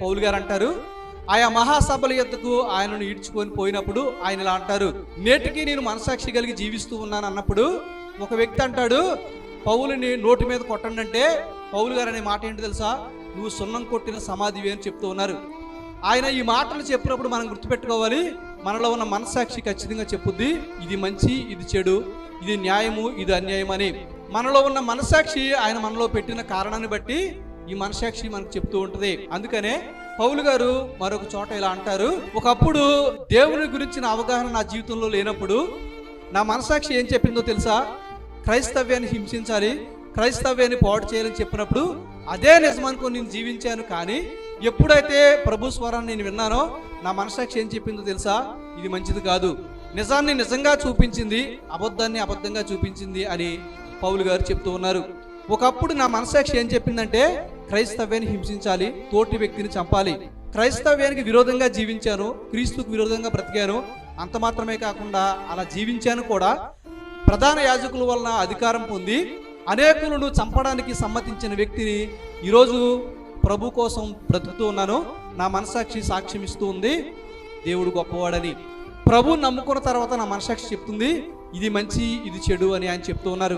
పౌలు గారు అంటారు, ఆయా మహాసభల యొద్దకు ఆయనను ఈడ్చుకొని పోయినప్పుడు ఆయన ఇలా అంటారు, నేటికి నేను మనసాక్షి కలిగి జీవిస్తూ ఉన్నాను అన్నప్పుడు ఒక వ్యక్తి అంటాడు, పౌలుని నోటి మీద కొట్టండి అంటే పౌలు గారు అనే మాట ఏంటి తెలుసా, నువ్వు సున్నం కొట్టిన సమాధివి అని చెప్తూ ఉన్నారు. ఆయన ఈ మాటలు చెప్పినప్పుడు మనం గుర్తుపెట్టుకోవాలి, మనలో ఉన్న మనసాక్షి ఖచ్చితంగా చెప్పుద్ది ఇది మంచి, ఇది చెడు, ఇది న్యాయము, ఇది అన్యాయం అని. మనలో ఉన్న మనసాక్షి ఆయన మనలో పెట్టిన కారణాన్ని బట్టి ఈ మనసాక్షి మనకు చెప్తూ ఉంటుంది. అందుకనే పౌలు గారు మరొక చోట ఇలా అంటారు, ఒకప్పుడు దేవుని గురించిన అవగాహన నా జీవితంలో లేనప్పుడు నా మనసాక్షి ఏం చెప్పిందో తెలుసా, క్రైస్తవ్యాన్ని హింసించాలి, క్రైస్తవ్యాన్ని పాడు చేయాలని చెప్పినప్పుడు అదే నిజమనుకొని నేను జీవించాను. కానీ ఎప్పుడైతే ప్రభు స్వరాన్ని నేను విన్నానో నా మనసాక్షి ఏం చెప్పిందో తెలుసా, ఇది మంచిది కాదు, నిజాన్ని నిజంగా చూపించింది, అబద్ధాన్ని అబద్ధంగా చూపించింది అని పౌలు గారు చెప్తూ ఉన్నారు. ఒకప్పుడు నా మనసాక్షి ఏం చెప్పిందంటే క్రైస్తవ్యాన్ని హింసించాలి, తోటి వ్యక్తిని చంపాలి, క్రైస్తవ్యానికి విరోధంగా జీవించాను, క్రీస్తుకు విరోధంగా బ్రతికాను. అంత మాత్రమే కాకుండా అలా జీవించాను కూడా ప్రధాన యాజకుల వలన అధికారం పొంది అనేకులను చంపడానికి సమ్మతించిన వ్యక్తిని ఈరోజు ప్రభు కోసం బ్రతుకుతూ ఉన్నాను. నా మనసాక్షి సాక్ష్యం ఇస్తూ ఉంది దేవుడు గొప్పవాడని. ప్రభు నమ్ముకున్న తర్వాత నా మనసాక్షి చెప్తుంది ఇది మంచి, ఇది చెడు అని ఆయన చెప్తూ ఉన్నారు.